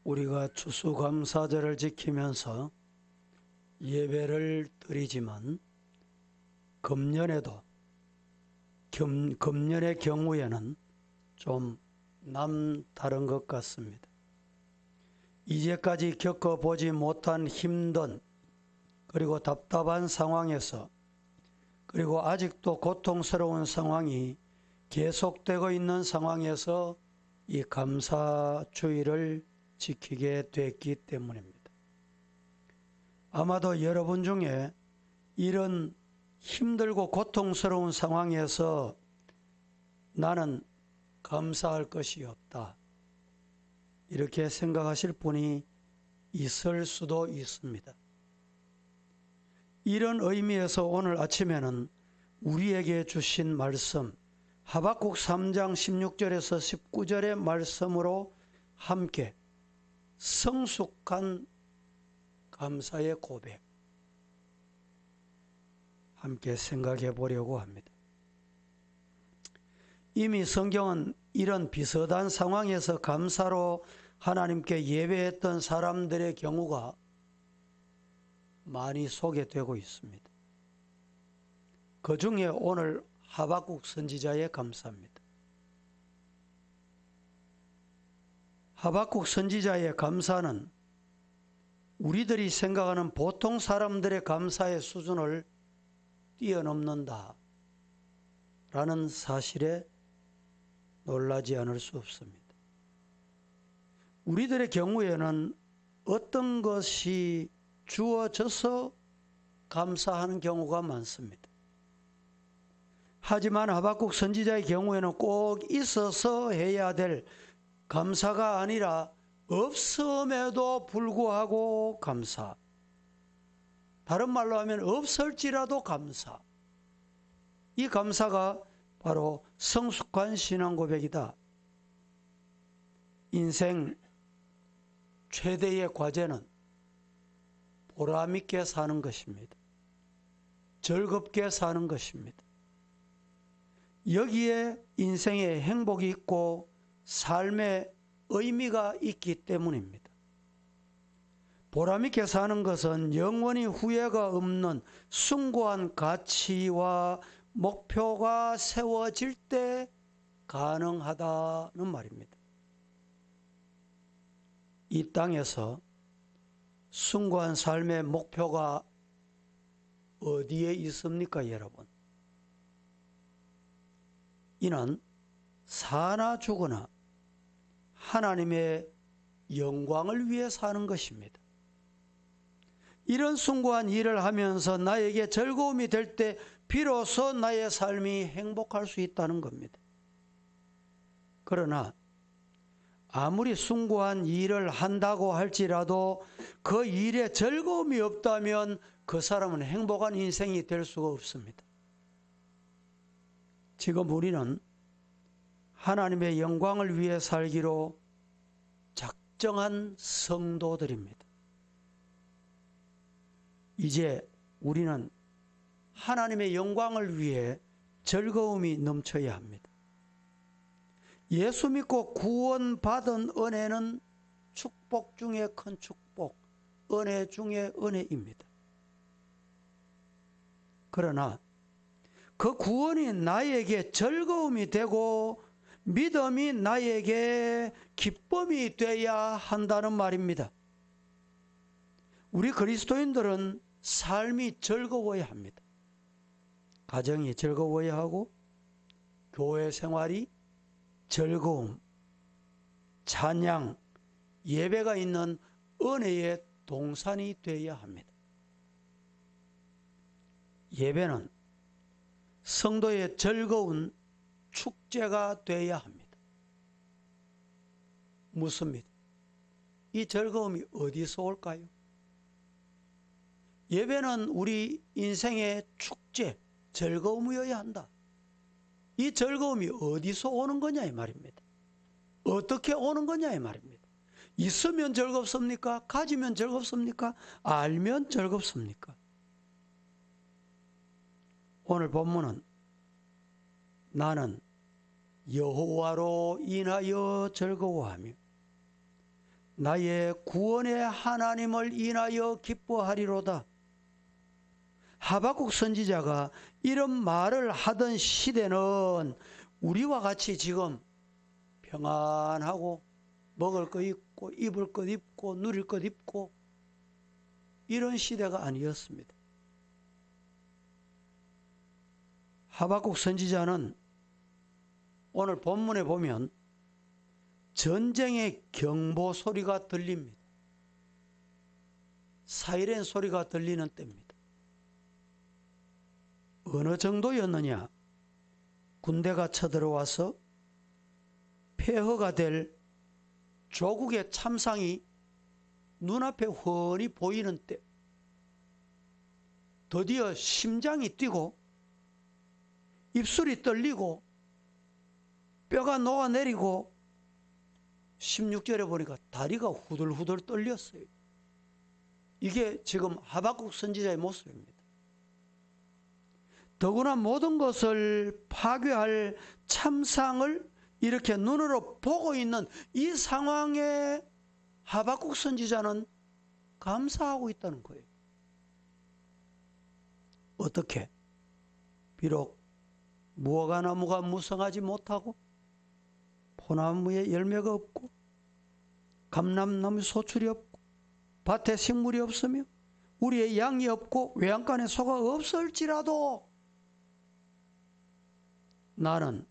우리가 추수감사절을 지키면서 예배를 드리지만 금년에도 금년의 경우에는 좀 남다른 것 같습니다. 이제까지 겪어보지 못한 힘든 그리고 답답한 상황에서 그리고 아직도 고통스러운 상황이 계속되고 있는 상황에서 이 감사주의를 지키게 됐기 때문입니다. 아마도 여러분 중에 이런 힘들고 고통스러운 상황에서 나는 감사할 것이 없다, 이렇게 생각하실 분이 있을 수도 있습니다. 이런 의미에서 오늘 아침에는 우리에게 주신 말씀, 하박국 3장 16절에서 19절의 말씀으로 함께 성숙한 감사의 고백 함께 생각해 보려고 합니다. 이미 성경은 이런 비슷한 상황에서 감사로 하나님께 예배했던 사람들의 경우가 많이 소개되고 있습니다. 그 중에 오늘 하박국 선지자의 감사입니다. 하박국 선지자의 감사는 우리들이 생각하는 보통 사람들의 감사의 수준을 뛰어넘는다 라는 사실에 놀라지 않을 수 없습니다. 우리들의 경우에는 어떤 것이 주어져서 감사하는 경우가 많습니다. 하지만 하박국 선지자의 경우에는 꼭 있어서 해야 될 감사가 아니라 없음에도 불구하고 감사, 다른 말로 하면 없을지라도 감사, 이 감사가 바로 성숙한 신앙 고백이다. 인생 최대의 과제는 보람있게 사는 것입니다. 즐겁게 사는 것입니다. 여기에 인생의 행복이 있고 삶의 의미가 있기 때문입니다. 보람있게 사는 것은 영원히 후회가 없는 숭고한 가치와 목표가 세워질 때 가능하다는 말입니다. 이 땅에서 숭고한 삶의 목표가 어디에 있습니까, 여러분? 이는 사나 죽으나 하나님의 영광을 위해 사는 것입니다. 이런 숭고한 일을 하면서 나에게 즐거움이 될 때 비로소 나의 삶이 행복할 수 있다는 겁니다. 그러나 아무리 숭고한 일을 한다고 할지라도 그 일에 즐거움이 없다면 그 사람은 행복한 인생이 될 수가 없습니다. 지금 우리는 하나님의 영광을 위해 살기로 작정한 성도들입니다. 이제 우리는 하나님의 영광을 위해 즐거움이 넘쳐야 합니다. 예수 믿고 구원받은 은혜는 축복 중에 큰 축복, 은혜 중에 은혜입니다. 그러나 그 구원이 나에게 즐거움이 되고 믿음이 나에게 기쁨이 되어야 한다는 말입니다. 우리 그리스도인들은 삶이 즐거워야 합니다. 가정이 즐거워야 하고 교회 생활이 즐거움, 찬양, 예배가 있는 은혜의 동산이 되어야 합니다. 예배는 성도의 즐거운 축제가 되어야 합니다. 묻습니다. 이 즐거움이 어디서 올까요? 예배는 우리 인생의 축제, 즐거움이어야 한다. 이 즐거움이 어디서 오는 거냐 이 말입니다. 어떻게 오는 거냐 이 말입니다. 있으면 즐겁습니까? 가지면 즐겁습니까? 알면 즐겁습니까? 오늘 본문은 나는 여호와로 인하여 즐거워하며 나의 구원의 하나님을 인하여 기뻐하리로다. 하박국 선지자가 이런 말을 하던 시대는 우리와 같이 지금 평안하고 먹을 것 있고 입을 것 입고 누릴 것 입고 이런 시대가 아니었습니다. 하박국 선지자는 오늘 본문에 보면 전쟁의 경보 소리가 들립니다. 사이렌 소리가 들리는 때입니다. 어느 정도였느냐? 군대가 쳐들어와서 폐허가 될 조국의 참상이 눈앞에 훤히 보이는 때, 드디어 심장이 뛰고 입술이 떨리고 뼈가 녹아내리고 16절에 보니까 다리가 후들후들 떨렸어요. 이게 지금 하박국 선지자의 모습입니다. 더구나 모든 것을 파괴할 참상을 이렇게 눈으로 보고 있는 이 상황에 하박국 선지자는 감사하고 있다는 거예요. 어떻게? 비록 무화과나무가 무성하지 못하고 포나무에 열매가 없고 감람나무 소출이 없고 밭에 식물이 없으며 우리의 양이 없고 외양간에 소가 없을지라도 나는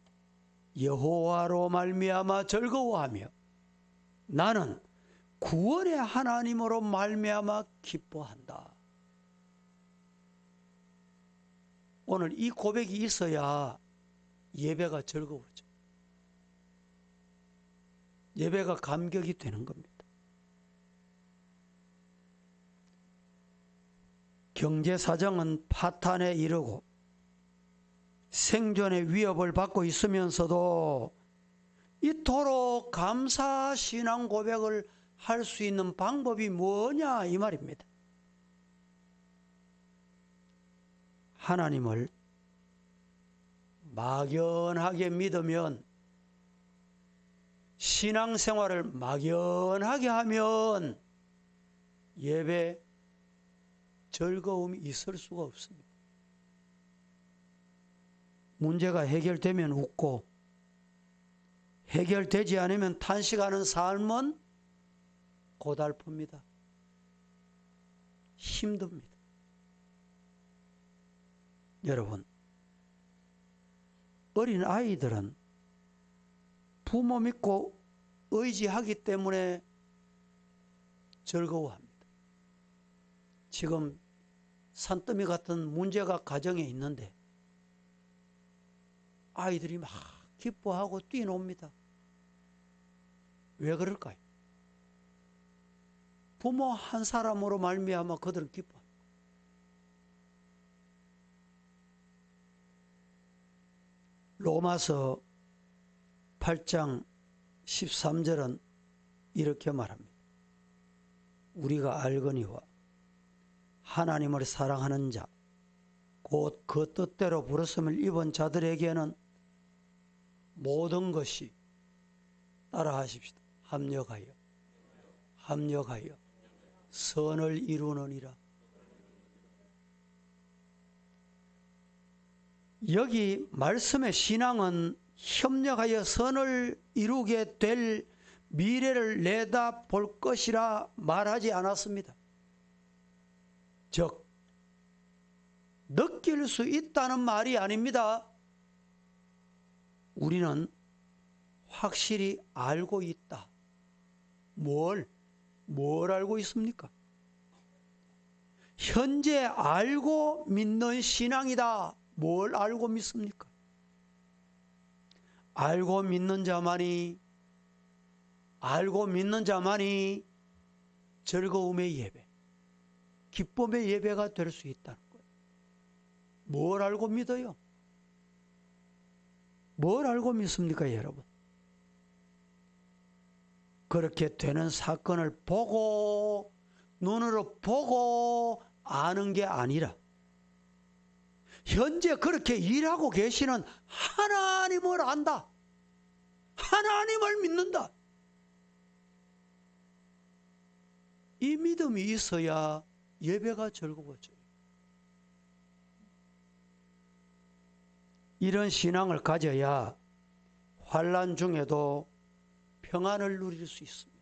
여호와로 말미암아 즐거워하며 나는 구원의 하나님으로 말미암아 기뻐한다. 오늘 이 고백이 있어야 예배가 즐거워져. 예배가 감격이 되는 겁니다. 경제 사정은 파탄에 이르고 생존의 위협을 받고 있으면서도 이토록 감사 신앙 고백을 할 수 있는 방법이 뭐냐 이 말입니다. 하나님을 막연하게 믿으면, 신앙생활을 막연하게 하면 예배 즐거움이 있을 수가 없습니다. 문제가 해결되면 웃고 해결되지 않으면 탄식하는 삶은 고달픕니다. 힘듭니다. 여러분, 어린 아이들은 부모 믿고 의지하기 때문에 즐거워합니다. 지금 산더미 같은 문제가 가정에 있는데 아이들이 막 기뻐하고 뛰노옵니다. 왜 그럴까요? 부모 한 사람으로 말미암아 그들은 기뻐합니다. 로마서 8장 13절은 이렇게 말합니다. 우리가 알거니와 하나님을 사랑하는 자, 곧 그 뜻대로 부르심을 입은 자들에게는 모든 것이, 따라하십시다. 합력하여 선을 이루느니라. 여기 말씀의 신앙은 협력하여 선을 이루게 될 미래를 내다볼 것이라 말하지 않았습니다. 즉, 느낄 수 있다는 말이 아닙니다. 우리는 확실히 알고 있다. 뭘 알고 있습니까? 현재 알고 믿는 신앙이다. 뭘 알고 믿습니까? 알고 믿는 자만이 즐거움의 예배, 기쁨의 예배가 될 수 있다는 거예요. 뭘 알고 믿어요? 뭘 알고 믿습니까, 여러분? 그렇게 되는 사건을 보고, 눈으로 보고 아는 게 아니라 현재 그렇게 일하고 계시는 하나님을 안다. 하나님을 믿는다. 이 믿음이 있어야 예배가 즐거워져요. 이런 신앙을 가져야 환난 중에도 평안을 누릴 수 있습니다.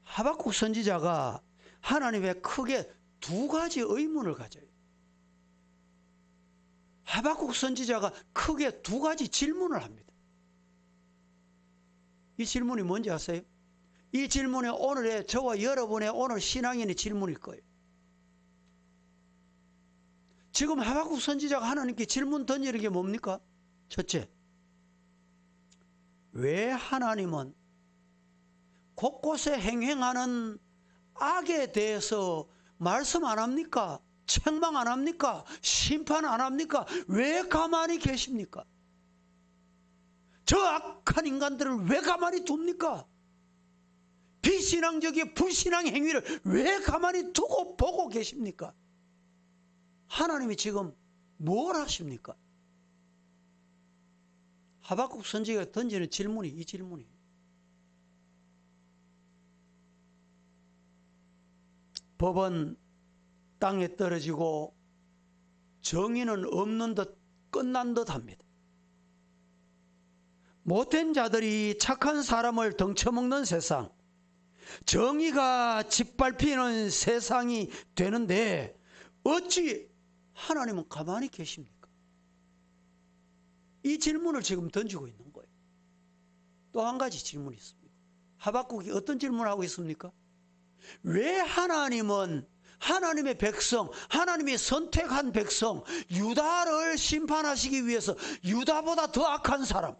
하박국 선지자가 하나님의 크게 두 가지 의문을 가져요. 하박국 선지자가 크게 두 가지 질문을 합니다. 이 질문이 뭔지 아세요? 이 질문이 오늘의 저와 여러분의 오늘 신앙인의 질문일 거예요. 지금 하박국 선지자가 하나님께 질문 던지는 게 뭡니까? 첫째, 왜 하나님은 곳곳에 행행하는 악에 대해서 말씀 안 합니까? 책망 안 합니까? 심판 안 합니까? 왜 가만히 계십니까? 저 악한 인간들을 왜 가만히 둡니까? 비신앙적인 불신앙 행위를 왜 가만히 두고 보고 계십니까? 하나님이 지금 뭘 하십니까? 하박국 선지자가 던지는 질문이 이 질문이에요. 법은 땅에 떨어지고 정의는 없는 듯 끝난 듯 합니다. 못된 자들이 착한 사람을 덩쳐먹는 세상, 정의가 짓밟히는 세상이 되는데 어찌 하나님은 가만히 계십니까? 이 질문을 지금 던지고 있는 거예요. 또 한 가지 질문이 있습니다. 하박국이 어떤 질문을 하고 있습니까? 왜 하나님은 하나님의 백성, 하나님이 선택한 백성, 유다를 심판하시기 위해서 유다보다 더 악한 사람,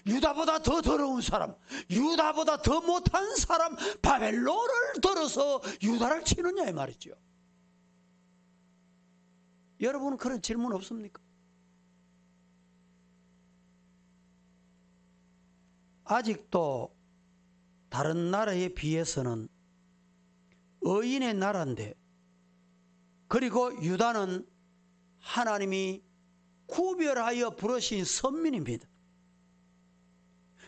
유다보다 더 더러운 사람, 유다보다 더 못한 사람 바벨론을 들어서 유다를 치느냐 이 말이죠. 여러분은 그런 질문 없습니까? 아직도 다른 나라에 비해서는 의인의 나라인데, 그리고 유다는 하나님이 구별하여 부르신 선민입니다.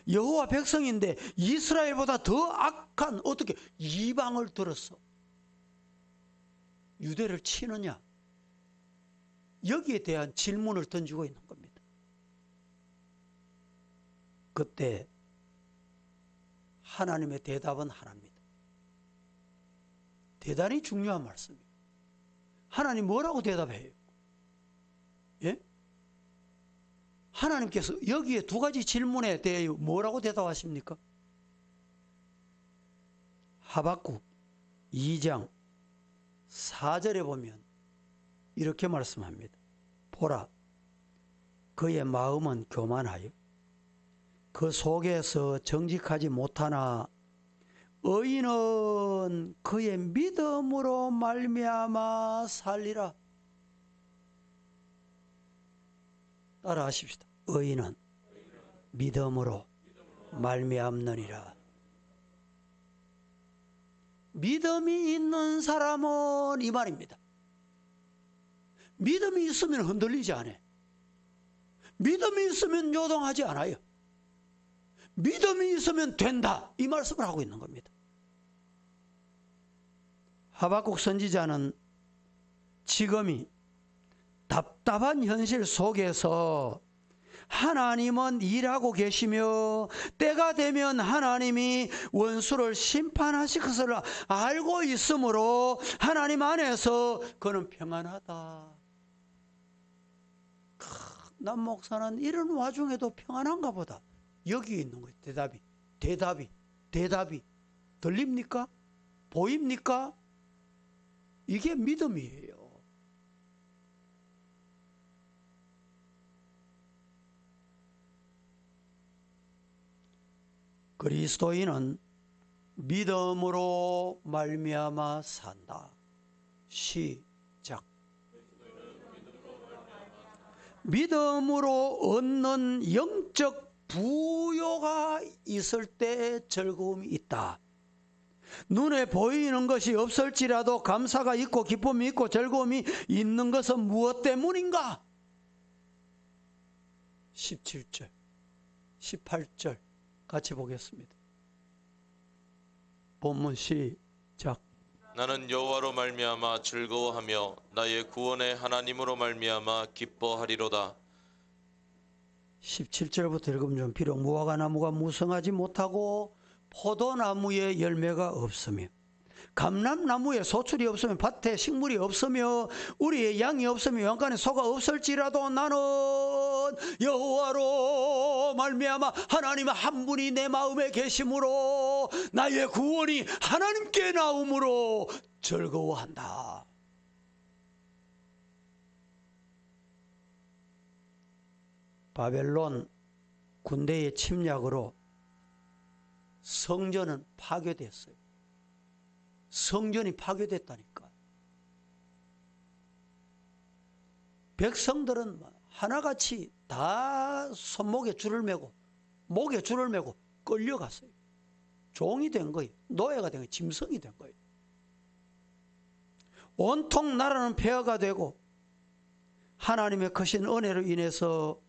여호와 백성인데 이스라엘보다 더 악한 어떻게 이방을 들어서 유대를 치느냐, 여기에 대한 질문을 던지고 있는 겁니다. 그때 하나님의 대답은 하나입니다. 대단히 중요한 말씀이에요. 하나님 뭐라고 대답해요? 예? 하나님께서 여기에 두 가지 질문에 대해 뭐라고 대답하십니까? 하박국 2장 4절에 보면 이렇게 말씀합니다. 보라, 그의 마음은 교만하여 그 속에서 정직하지 못하나 의인은 그의 믿음으로 말미암아 살리라. 따라 하십시다. 의인은 믿음으로 말미암느니라. 믿음이 있는 사람은 이 말입니다. 믿음이 있으면 흔들리지 않아요. 믿음이 있으면 요동하지 않아요. 믿음이 있으면 된다, 이 말씀을 하고 있는 겁니다. 하박국 선지자는 지금이 답답한 현실 속에서 하나님은 일하고 계시며 때가 되면 하나님이 원수를 심판하실 것을 알고 있으므로 하나님 안에서 그는 평안하다. 남 목사는 이런 와중에도 평안한가 보다. 여기 있는 거예요. 대답이 들립니까? 보입니까? 이게 믿음이에요. 그리스도인은 믿음으로 말미암아 산다. 시작. 믿음으로 얻는 영적 부요가 있을 때 즐거움이 있다. 눈에 보이는 것이 없을지라도 감사가 있고 기쁨이 있고 즐거움이 있는 것은 무엇 때문인가? 17절, 18절 같이 보겠습니다. 본문 시작. 나는 여호와로 말미암아 즐거워하며 나의 구원의 하나님으로 말미암아 기뻐하리로다. 17절부터 읽으면 좀 비록 무화과 나무가 무성하지 못하고 포도나무에 열매가 없으며 감람나무에 소출이 없으며 밭에 식물이 없으며 우리의 양이 없으며 양간에 소가 없을지라도 나는 여호와로 말미암아 하나님 한 분이 내 마음에 계심으로 나의 구원이 하나님께 나옴으로 즐거워한다. 바벨론 군대의 침략으로 성전은 파괴됐어요. 성전이 파괴됐다니까. 백성들은 하나같이 다 손목에 줄을 매고 목에 줄을 매고 끌려갔어요. 종이 된 거예요. 노예가 된 거예요. 짐승이 된 거예요. 온통 나라는 폐허가 되고 하나님의 크신 은혜로 인해서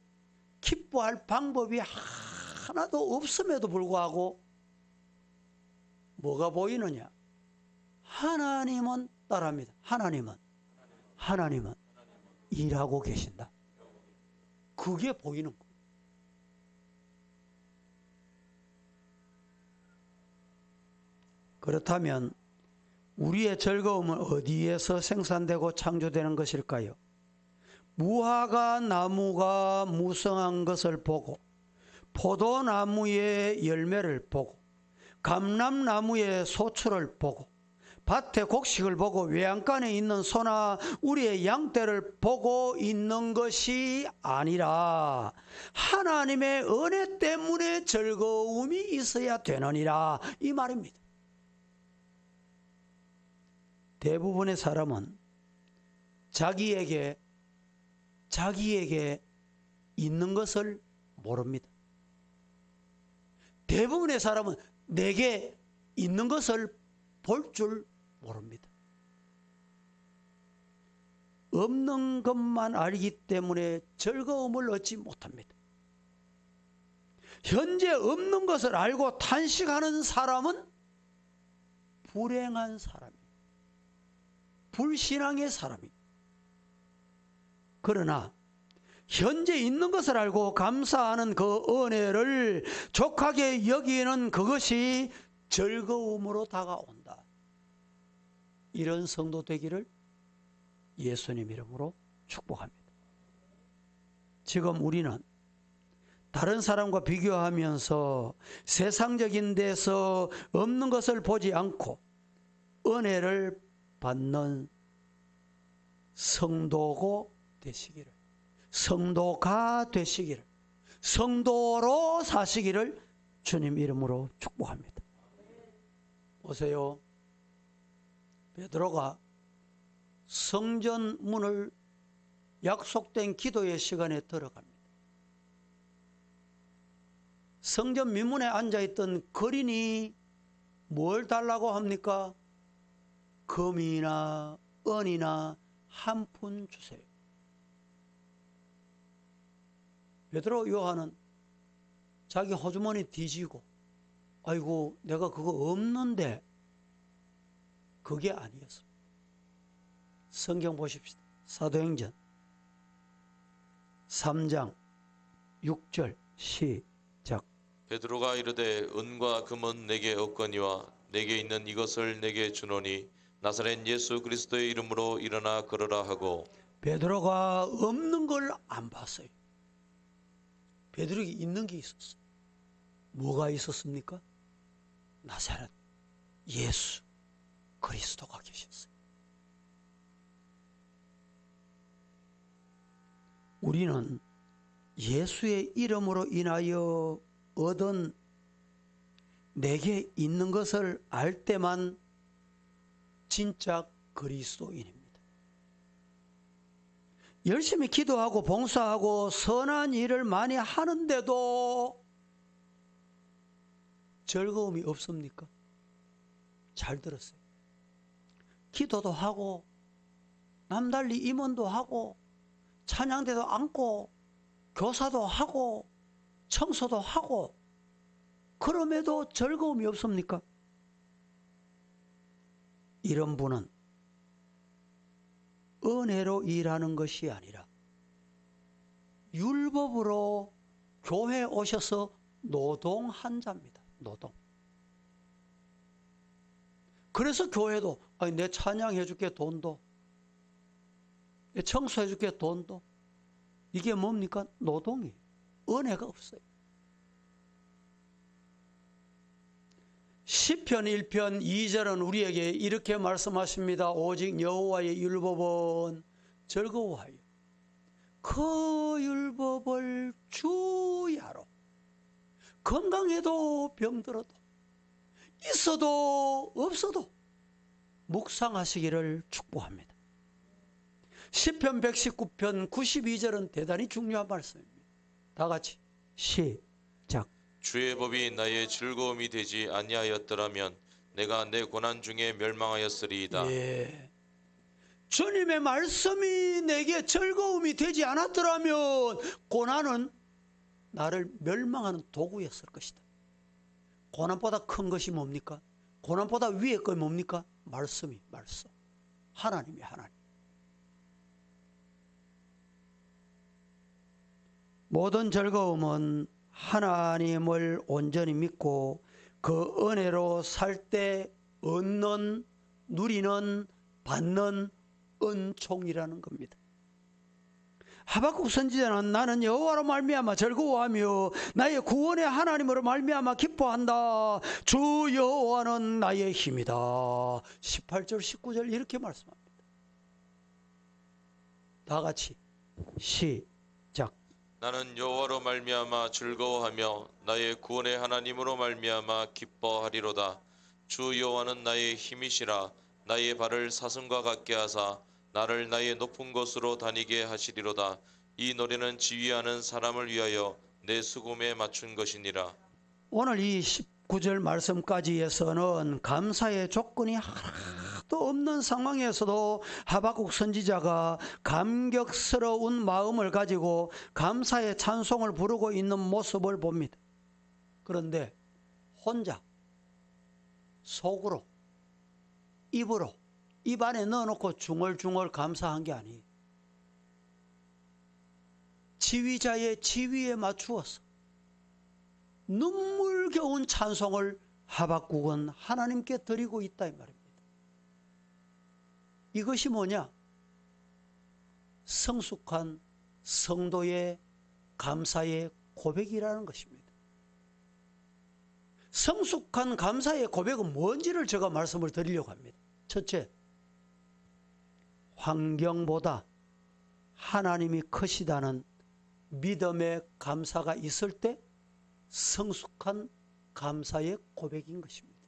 기뻐할 방법이 하나도 없음에도 불구하고 뭐가 보이느냐? 하나님은 따라합니다. 하나님은 일하고 계신다. 그게 보이는 거예요. 그렇다면 우리의 즐거움은 어디에서 생산되고 창조되는 것일까요? 무화과 나무가 무성한 것을 보고 포도나무의 열매를 보고 감람나무의 소출을 보고 밭의 곡식을 보고 외양간에 있는 소나 우리의 양떼를 보고 있는 것이 아니라 하나님의 은혜 때문에 즐거움이 있어야 되느니라, 이 말입니다. 대부분의 사람은 자기에게 있는 것을 모릅니다. 대부분의 사람은 내게 있는 것을 볼 줄 모릅니다. 없는 것만 알기 때문에 즐거움을 얻지 못합니다. 현재 없는 것을 알고 탄식하는 사람은 불행한 사람이에요. 불신앙의 사람이에요. 그러나 현재 있는 것을 알고 감사하는 그 은혜를 족하게 여기는 그것이 즐거움으로 다가온다. 이런 성도 되기를 예수님 이름으로 축복합니다. 지금 우리는 다른 사람과 비교하면서 세상적인 데서 없는 것을 보지 않고 은혜를 받는 성도가 되시기를, 성도로 사시기를 주님 이름으로 축복합니다. 보세요. 베드로가 성전 문을 약속된 기도의 시간에 들어갑니다. 성전 민문에 앉아있던 거린이 뭘 달라고 합니까? 금이나 은이나 한 푼 주세요. 베드로 요한은 자기 호주머니 뒤지고 아이고 내가 그거 없는데, 그게 아니었습니다. 성경 보십시다. 사도행전 3장 6절 시작. 베드로가 이르되 은과 금은 내게 없거니와 내게 있는 이것을 내게 주노니 나사렛 예수 그리스도의 이름으로 일어나 걸으라 하고. 베드로가 없는 걸 안 봤어요. 베드로에게 있는 게 있었어요. 뭐가 있었습니까? 나사렛 예수 그리스도가 계셨어요. 우리는 예수의 이름으로 인하여 얻은 내게 있는 것을 알 때만 진짜 그리스도인입니다. 열심히 기도하고 봉사하고 선한 일을 많이 하는데도 즐거움이 없습니까? 잘 들었어요. 기도도 하고 남달리 임원도 하고 찬양대도 앉고 교사도 하고 청소도 하고 그럼에도 즐거움이 없습니까? 이런 분은 은혜로 일하는 것이 아니라 율법으로 교회에 오셔서 노동한 자입니다. 노동. 그래서 교회도 내 찬양해 줄게 돈도, 내 청소해 줄게 돈도, 이게 뭡니까? 노동이에요. 은혜가 없어요. 시편 1편 2절은 우리에게 이렇게 말씀하십니다. 오직 여호와의 율법은 즐거워하여 그 율법을 주야로. 건강해도 병들어도 있어도 없어도 묵상하시기를 축복합니다. 시편 119편 92절은 대단히 중요한 말씀입니다. 다 같이 시작. 주의 법이 나의 즐거움이 되지 아니하였더라면 내가 내 고난 중에 멸망하였으리이다. 예. 주님의 말씀이 내게 즐거움이 되지 않았더라면 고난은 나를 멸망하는 도구였을 것이다. 고난보다 큰 것이 뭡니까? 고난보다 위에 거 뭡니까? 말씀이 말씀. 하나님이 하나님. 모든 즐거움은 하나님을 온전히 믿고 그 은혜로 살 때 얻는, 누리는, 받는 은총이라는 겁니다. 하박국 선지자는 나는 여호와로 말미암아 즐거워하며 나의 구원의 하나님으로 말미암아 기뻐한다. 주 여호와는 나의 힘이다. 18절 19절 이렇게 말씀합니다. 다 같이 시작. 나는 여호와로 말미암아 즐거워하며 나의 구원의 하나님으로 말미암아 기뻐하리로다. 주 여호와는 나의 힘이시라. 나의 발을 사슴과 같게 하사 나를 나의 높은 곳으로 다니게 하시리로다. 이 노래는 지휘하는 사람을 위하여 내 수금에 맞춘 것이니라. 오늘 이 19절 말씀까지에서는 감사의 조건이 하나도 없는 상황에서도 하박국 선지자가 감격스러운 마음을 가지고 감사의 찬송을 부르고 있는 모습을 봅니다. 그런데 혼자 속으로 입으로 입 안에 넣어놓고 중얼중얼 감사한 게 아니에요. 지휘자의 지휘에 맞추어서 눈물겨운 찬송을 하박국은 하나님께 드리고 있다 이 말입니다. 이것이 뭐냐? 성숙한 성도의 감사의 고백이라는 것입니다. 성숙한 감사의 고백은 뭔지를 제가 말씀을 드리려고 합니다. 첫째, 환경보다 하나님이 크시다는 믿음의 감사가 있을 때 성숙한 감사의 고백인 것입니다.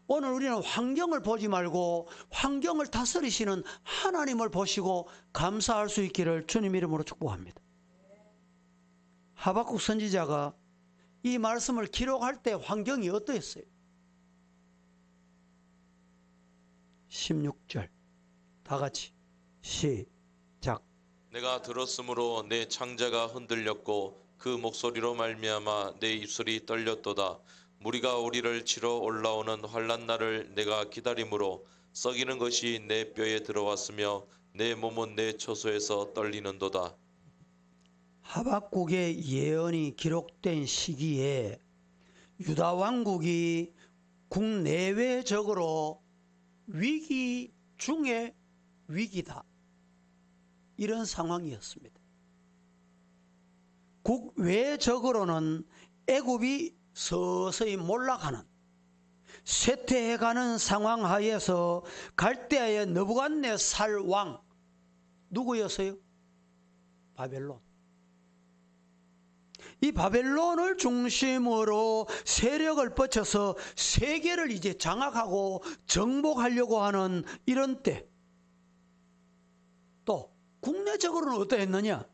오늘 우리는 환경을 보지 말고 환경을 다스리시는 하나님을 보시고 감사할 수 있기를 주님 이름으로 축복합니다. 하박국 선지자가 이 말씀을 기록할 때 환경이 어떠했어요? 16절 다 같이 시작. 내가 들었으므로 내 창자가 흔들렸고 그 목소리로 말미암아 내 입술이 떨렸도다. 무리가 우리를 치러 올라오는 환난 날을 내가 기다림으로 썩이는 것이 내 뼈에 들어왔으며 내 몸은 내 처소에서 떨리는도다. 하박국의 예언이 기록된 시기에 유다 왕국이 국내외적으로 위기 중에 위기다. 이런 상황이었습니다. 국외적으로는 애굽이 서서히 몰락하는 쇠퇴해가는 상황 하에서 갈대아의 느부갓네살 왕 누구였어요? 바벨론. 이 바벨론을 중심으로 세력을 뻗쳐서 세계를 이제 장악하고 정복하려고 하는 이런 때, 또 국내적으로는 어떠했느냐?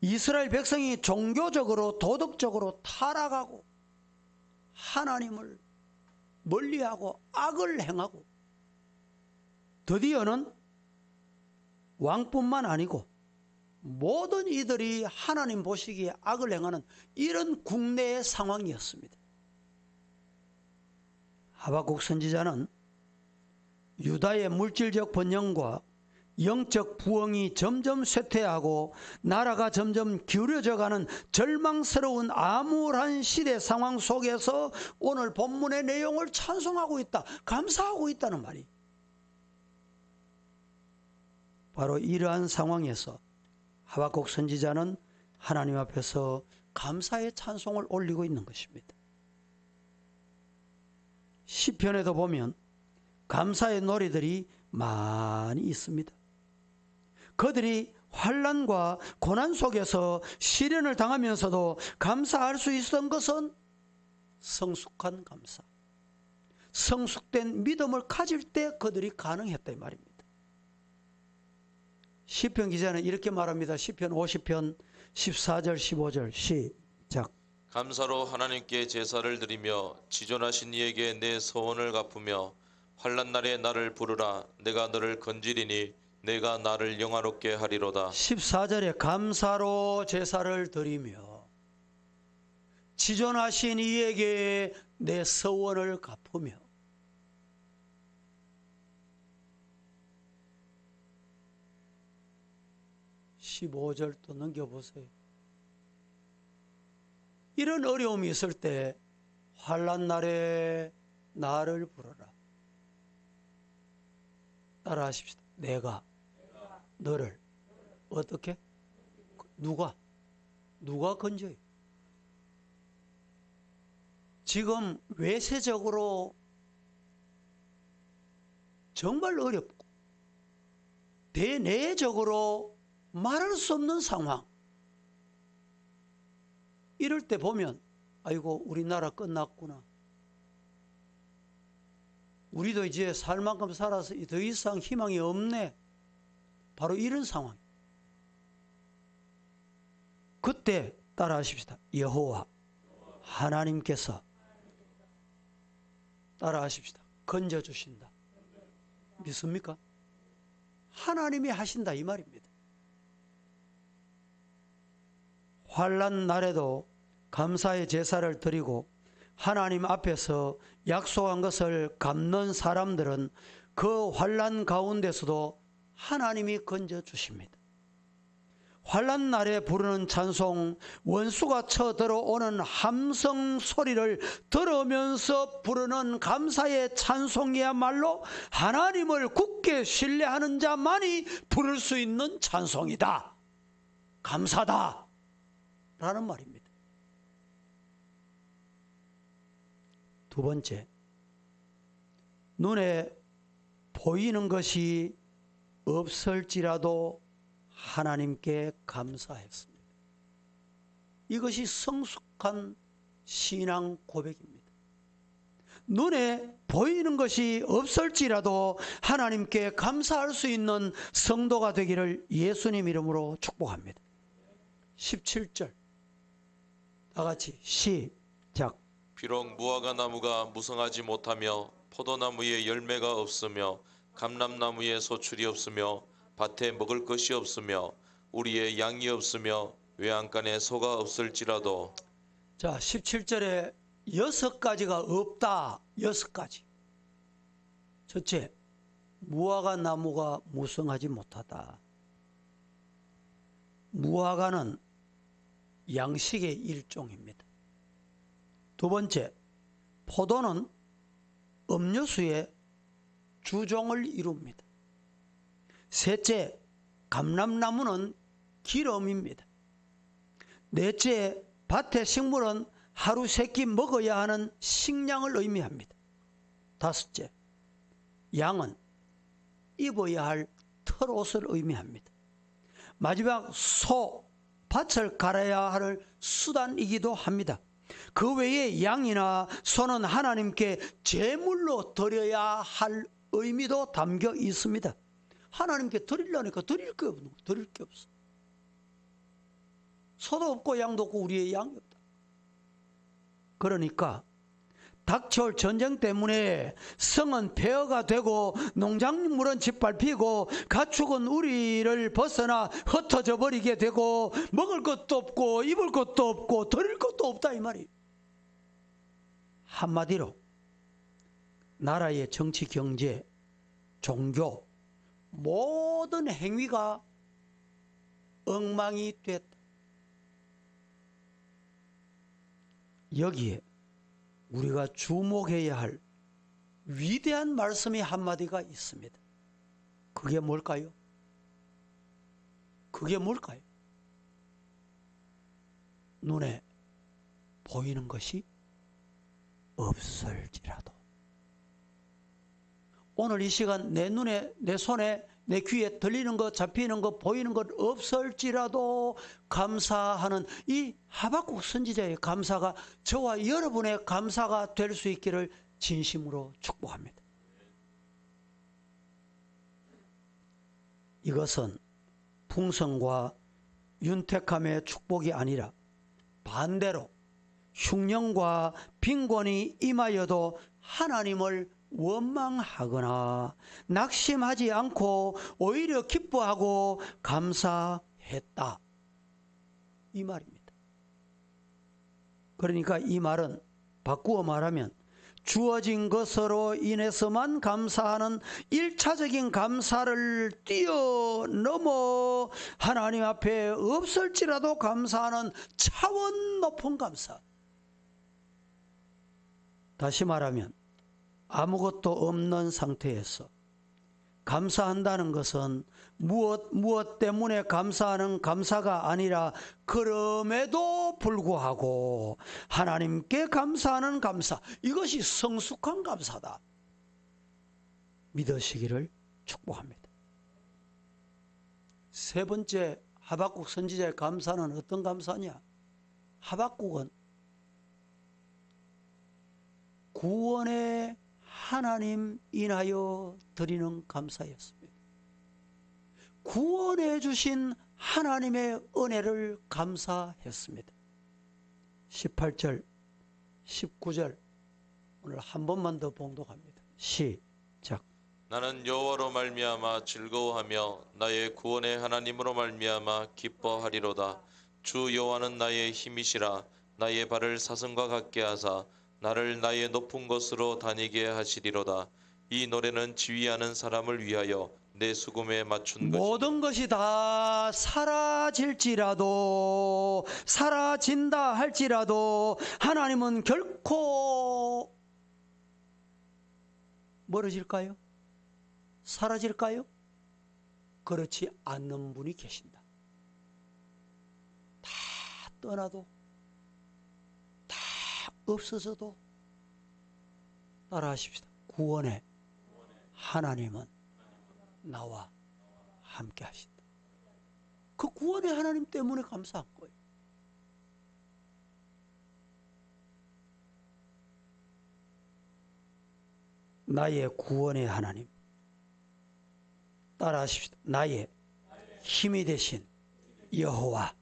이스라엘 백성이 종교적으로 도덕적으로 타락하고 하나님을 멀리하고 악을 행하고, 드디어는 왕뿐만 아니고 모든 이들이 하나님 보시기에 악을 행하는 이런 국내의 상황이었습니다. 하박국 선지자는 유다의 물질적 번영과 영적 부흥이 점점 쇠퇴하고 나라가 점점 기울어져가는 절망스러운 암울한 시대 상황 속에서 오늘 본문의 내용을 찬송하고 있다, 감사하고 있다는 말이. 바로 이러한 상황에서 하박국 선지자는 하나님 앞에서 감사의 찬송을 올리고 있는 것입니다. 시편에도 보면 감사의 노래들이 많이 있습니다. 그들이 환난과 고난 속에서 시련을 당하면서도 감사할 수 있었던 것은 성숙한 감사, 성숙된 믿음을 가질 때 그들이 가능했다 이 말입니다. 시편 기자는 이렇게 말합니다. 시편 50편 14절 15절 시작. 감사로 하나님께 제사를 드리며 지존하신 이에게 내 소원을 갚으며 환난 날에 나를 부르라. 내가 너를 건지리니 내가 나를 영화롭게 하리로다. 14절에 감사로 제사를 드리며 지존하신 이에게 내 서원을 갚으며, 15절 또 넘겨보세요. 이런 어려움이 있을 때 환난 날에 나를 부르라. 따라하십시다. 내가 너를 어떻게? 누가 건져요? 지금 외세적으로 정말 어렵고 대내적으로 말할 수 없는 상황, 이럴 때 보면 아이고 우리나라 끝났구나, 우리도 이제 살 만큼 살아서 더 이상 희망이 없네, 바로 이런 상황. 그때 따라하십시다. 여호와 하나님께서 따라하십시다. 건져주신다. 믿습니까? 하나님이 하신다 이 말입니다. 환난 날에도 감사의 제사를 드리고 하나님 앞에서 약속한 것을 갚는 사람들은 그 환난 가운데서도 하나님이 건져주십니다. 환난 날에 부르는 찬송, 원수가 쳐들어오는 함성 소리를 들으면서 부르는 감사의 찬송이야말로 하나님을 굳게 신뢰하는 자만이 부를 수 있는 찬송이다, 감사다 라는 말입니다. 두 번째, 눈에 보이는 것이 없을지라도 하나님께 감사했습니다. 이것이 성숙한 신앙 고백입니다. 눈에 보이는 것이 없을지라도 하나님께 감사할 수 있는 성도가 되기를 예수님 이름으로 축복합니다. 17절 다 같이 시작. 비록 무화과 나무가 무성하지 못하며 포도나무에 열매가 없으며 감람나무에 소출이 없으며 밭에 먹을 것이 없으며 우리의 양이 없으며 외양간에 소가 없을지라도. 자, 17절에 6가지가 없다. 6가지. 첫째, 무화과 나무가 무성하지 못하다. 무화과는 양식의 일종입니다. 두 번째, 포도는 음료수의 주종을 이룹니다. 셋째, 감람나무는 기름입니다. 넷째, 밭의 식물은 하루 3끼 먹어야 하는 식량을 의미합니다. 다섯째, 양은 입어야 할 털옷을 의미합니다. 마지막, 소, 밭을 갈아야 할 수단이기도 합니다. 그 외에 양이나 소는 하나님께 제물로 드려야 할 의미도 담겨 있습니다. 하나님께 드리려니까 드릴 게 없어. 소도 없고 양도 없고 우리의 양이 없다. 그러니까 닥쳐올 전쟁 때문에 성은 폐허가 되고 농작물은 짓밟히고 가축은 우리를 벗어나 흩어져 버리게 되고 먹을 것도 없고 입을 것도 없고 드릴 것도 없다 이 말이. 한마디로 나라의 정치 경제, 종교, 모든 행위가 엉망이 됐다. 여기에 우리가 주목해야 할 위대한 말씀이 한마디가 있습니다. 그게 뭘까요? 그게 뭘까요? 눈에 보이는 것이 없을지라도. 오늘 이 시간 내 눈에, 내 손에, 내 귀에 들리는 것, 잡히는 것, 보이는 것 없을지라도 감사하는 이 하박국 선지자의 감사가 저와 여러분의 감사가 될 수 있기를 진심으로 축복합니다. 이것은 풍성과 윤택함의 축복이 아니라 반대로 흉년과 빈곤이 임하여도 하나님을 원망하거나 낙심하지 않고 오히려 기뻐하고 감사했다, 이 말입니다. 그러니까 이 말은 바꾸어 말하면 주어진 것으로 인해서만 감사하는 1차적인 감사를 뛰어넘어 하나님 앞에 없을지라도 감사하는 차원 높은 감사. 다시 말하면 아무것도 없는 상태에서 감사한다는 것은 무엇 때문에 감사하는 감사가 아니라 그럼에도 불구하고 하나님께 감사하는 감사, 이것이 성숙한 감사다, 믿으시기를 축복합니다. 세 번째 하박국 선지자의 감사는 어떤 감사냐? 하박국은 구원의 하나님 인하여 드리는 감사였습니다. 구원해 주신 하나님의 은혜를 감사했습니다. 18절, 19절 오늘 한 번만 더 봉독합니다. 시작. 나는 여호와로 말미암아 즐거워하며 나의 구원의 하나님으로 말미암아 기뻐하리로다. 주 여호와는 나의 힘이시라. 나의 발을 사슴과 같게 하사 나를 나의 높은 곳으로 다니게 하시리로다. 이 노래는 지휘하는 사람을 위하여 내 수금에 맞춘 것이니 모든 것이 다 사라질지라도, 사라진다 할지라도 하나님은 결코 멀어질까요? 사라질까요? 그렇지 않는 분이 계신다. 다 떠나도, 다 없어져도 따라하십시다. 구원의 하나님은 나와 함께 하신다. 그 구원의 하나님 때문에 감사한 거예요. 나의 구원의 하나님, 따라하십시다. 나의 힘이 되신 여호와,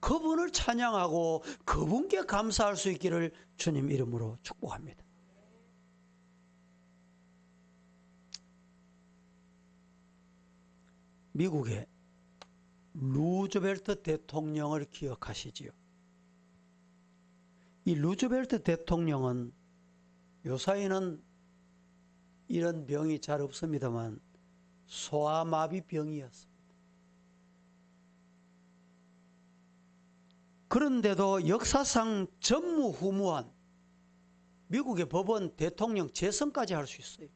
그분을 찬양하고 그분께 감사할 수 있기를 주님 이름으로 축복합니다. 미국의 루즈벨트 대통령을 기억하시지요? 이 루즈벨트 대통령은 요사이는 이런 병이 잘 없습니다만 소아마비 병이었습니다. 그런데도 역사상 전무후무한 미국의 법원 대통령 재선까지 할 수 있어요.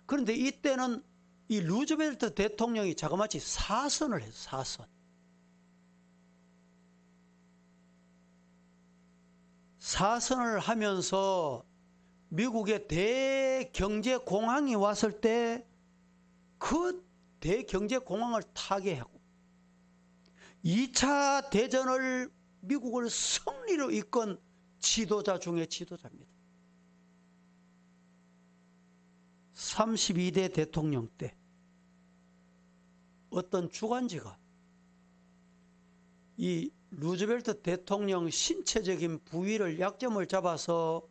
그런데 이때는 이 루즈벨트 대통령이 자그마치 사선을 해서 사선. 사선을 하면서 미국의 대경제공황이 왔을 때 그 대경제공황을 타개하고 2차 대전을 미국을 승리로 이끈 지도자 중에 지도자입니다. 32대 대통령 때 어떤 주간지가 이 루즈벨트 대통령 신체적인 부위를 약점을 잡아서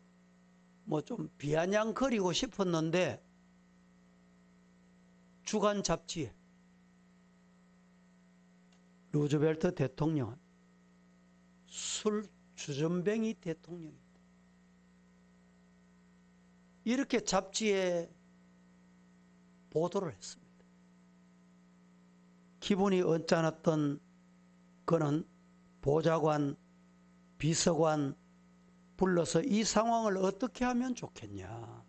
뭐 좀 비아냥거리고 싶었는데 주간 잡지에 루즈벨트 대통령은 술 주전뱅이 대통령입니다. 이렇게 잡지에 보도를 했습니다. 기분이 언짢았던 그는 보좌관, 비서관 불러서 이 상황을 어떻게 하면 좋겠냐.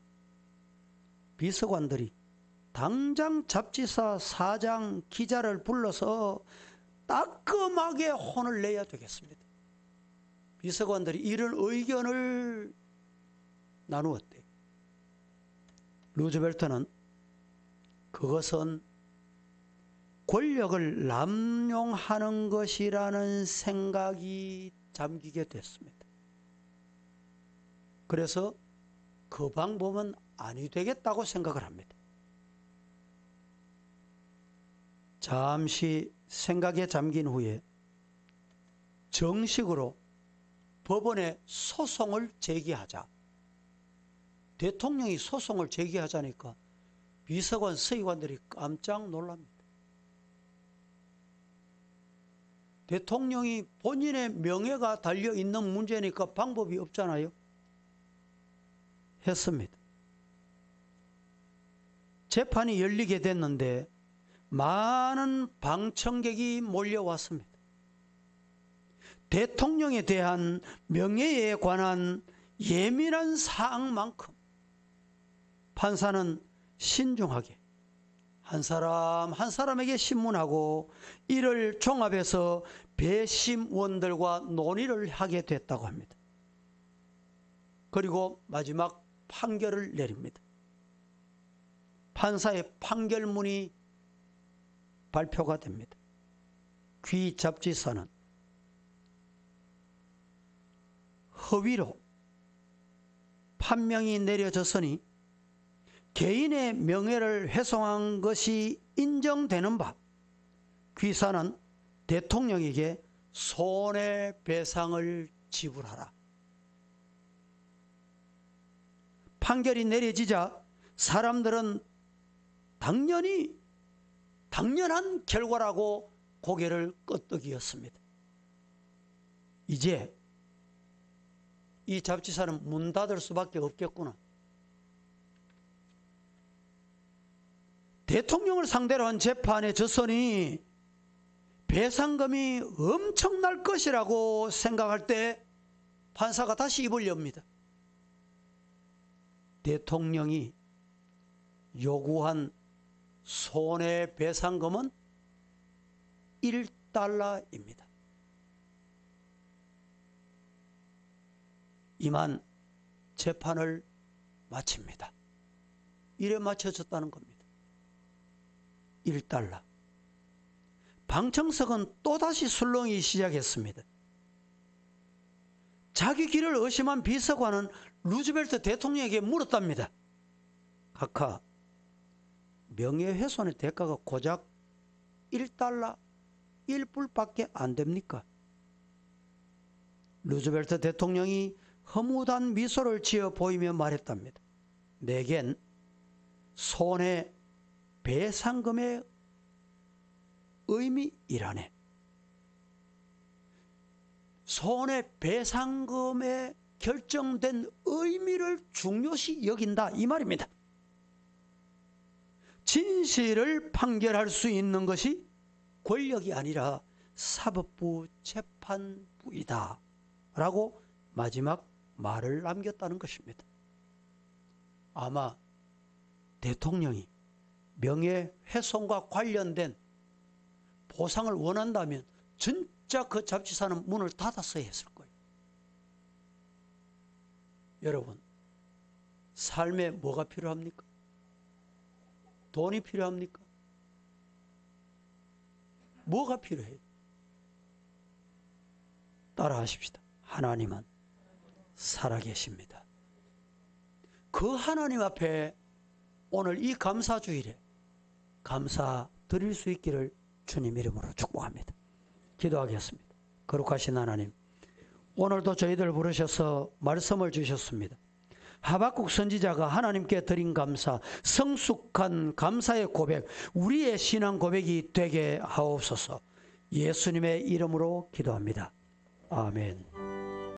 비서관들이 당장 잡지사 사장 기자를 불러서 따끔하게 혼을 내야 되겠습니다. 비서관들이 이런 의견을 나누었대요. 루즈벨트는 그것은 권력을 남용하는 것이라는 생각이 잠기게 됐습니다. 그래서 그 방법은 아니 되겠다고 생각을 합니다. 잠시 생각에 잠긴 후에 정식으로 법원에 소송을 제기하자. 대통령이 소송을 제기하자니까 비서관, 서기관들이 깜짝 놀랍니다. 대통령이 본인의 명예가 달려있는 문제니까 방법이 없잖아요. 했습니다. 재판이 열리게 됐는데 많은 방청객이 몰려왔습니다. 대통령에 대한 명예에 관한 예민한 사항만큼 판사는 신중하게 한 사람 한 사람에게 신문하고 이를 종합해서 배심원들과 논의를 하게 됐다고 합니다. 그리고 마지막 판결을 내립니다. 판사의 판결문이 발표가 됩니다. 귀 잡지사는 허위로 판명이 내려졌으니 개인의 명예를 훼손한 것이 인정되는 바 귀사는 대통령에게 손해배상을 지불하라. 판결이 내려지자 사람들은 당연한 결과라고 고개를 끄덕이었습니다. 이제 이 잡지사는 문 닫을 수밖에 없겠구나. 대통령을 상대로 한 재판에 졌으니 배상금이 엄청날 것이라고 생각할 때 판사가 다시 입을 엽니다. 대통령이 요구한 손해배상금은 $1입니다. 이만 재판을 마칩니다. 이래 마쳐졌다는 겁니다. $1. 방청석은 또다시 술렁이기 시작했습니다. 자기 길을 의심한 비서관은 루즈벨트 대통령에게 물었답니다. 각하, 명예훼손의 대가가 고작 $1, 1불밖에 안 됩니까? 루즈벨트 대통령이 허무한 미소를 지어 보이며 말했답니다. 내겐 손해배상금의 의미이라네. 손해배상금에 결정된 의미를 중요시 여긴다 이 말입니다. 진실을 판결할 수 있는 것이 권력이 아니라 사법부 재판부이다 라고 마지막 말을 남겼다는 것입니다. 아마 대통령이 명예훼손과 관련된 보상을 원한다면 진짜 그 잡지사는 문을 닫았어야 했을 거예요. 여러분, 삶에 뭐가 필요합니까? 돈이 필요합니까? 뭐가 필요해요? 따라하십시다. 하나님은 살아계십니다. 그 하나님 앞에 오늘 이 감사주일에 감사 드릴 수 있기를 주님 이름으로 축복합니다. 기도하겠습니다. 거룩하신 하나님, 오늘도 저희들 부르셔서 말씀을 주셨습니다. 하박국 선지자가 하나님께 드린 감사, 성숙한 감사의 고백, 우리의 신앙 고백이 되게 하옵소서. 예수님의 이름으로 기도합니다. 아멘.